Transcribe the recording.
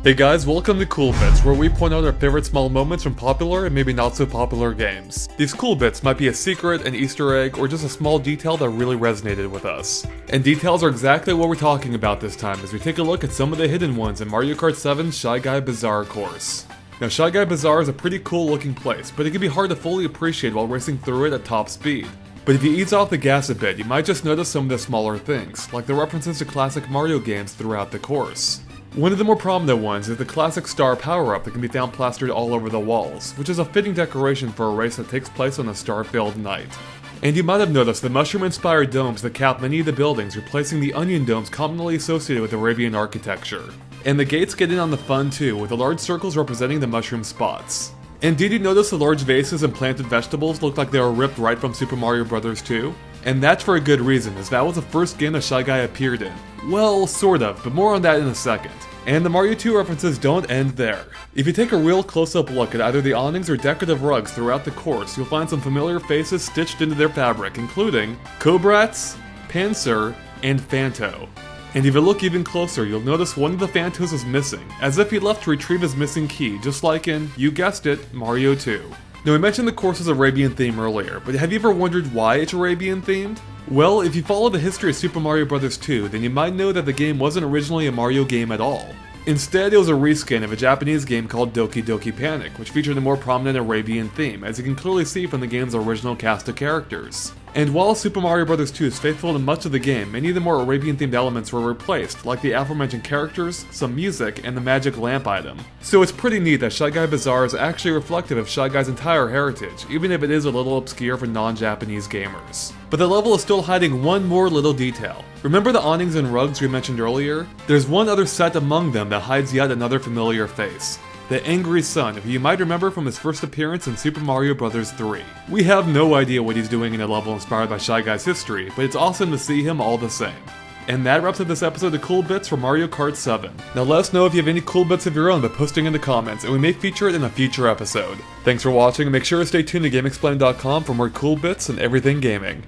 Hey guys, welcome to Cool Bits, where we point out our favorite small moments from popular and maybe not so popular games. These cool bits might be a secret, an Easter egg, or just a small detail that really resonated with us. And details are exactly what we're talking about this time as we take a look at some of the hidden ones in Mario Kart 7's Shy Guy Bazaar course. Now, Shy Guy Bazaar is a pretty cool looking place, but it can be hard to fully appreciate while racing through it at top speed. But if you ease off the gas a bit, you might just notice some of the smaller things, like the references to classic Mario games throughout the course. One of the more prominent ones is the classic star Powerup that can be found plastered all over the walls, which is a fitting decoration for a race that takes place on a star-filled night. And you might have noticed the mushroom-inspired domes that cap many of the buildings, replacing the onion domes commonly associated with Arabian architecture. And the gates get in on the fun too, with the large circles representing the mushroom spots. And did you notice the large vases and planted vegetables look like they were ripped right from Super Mario Bros. 2? And that's for a good reason, as that was the first game that Shy Guy appeared in. Well, sort of, but more on that in a second. And the Mario 2 references don't end there. If you take a real close-up look at either the awnings or decorative rugs throughout the course, you'll find some familiar faces stitched into their fabric, including Kobrats, Panzer, and Phanto. And if you look even closer, you'll notice one of the Phantos is missing, as if he left to retrieve his missing key, just like in, you guessed it, Mario 2. Now, we mentioned the course's Arabian theme earlier, but have you ever wondered why it's Arabian themed? Well, if you follow the history of Super Mario Bros. 2, then you might know that the game wasn't originally a Mario game at all. Instead, it was a reskin of a Japanese game called Doki Doki Panic, which featured a more prominent Arabian theme, as you can clearly see from the game's original cast of characters. And while Super Mario Bros. 2 is faithful to much of the game, many of the more Arabian-themed elements were replaced, like the aforementioned characters, some music, and the magic lamp item. So it's pretty neat that Shy Guy Bazaar is actually reflective of Shy Guy's entire heritage, even if it is a little obscure for non-Japanese gamers. But the level is still hiding one more little detail. Remember the awnings and rugs we mentioned earlier? There's one other set among them that hides yet another familiar face. The Angry Sun, who you might remember from his first appearance in Super Mario Bros. 3. We have no idea what he's doing in a level inspired by Shy Guy's history, but it's awesome to see him all the same. And that wraps up this episode of Cool Bits for Mario Kart 7. Now let us know if you have any cool bits of your own by posting in the comments, and we may feature it in a future episode. Thanks for watching, and make sure to stay tuned to GameXplain.com for more cool bits and everything gaming.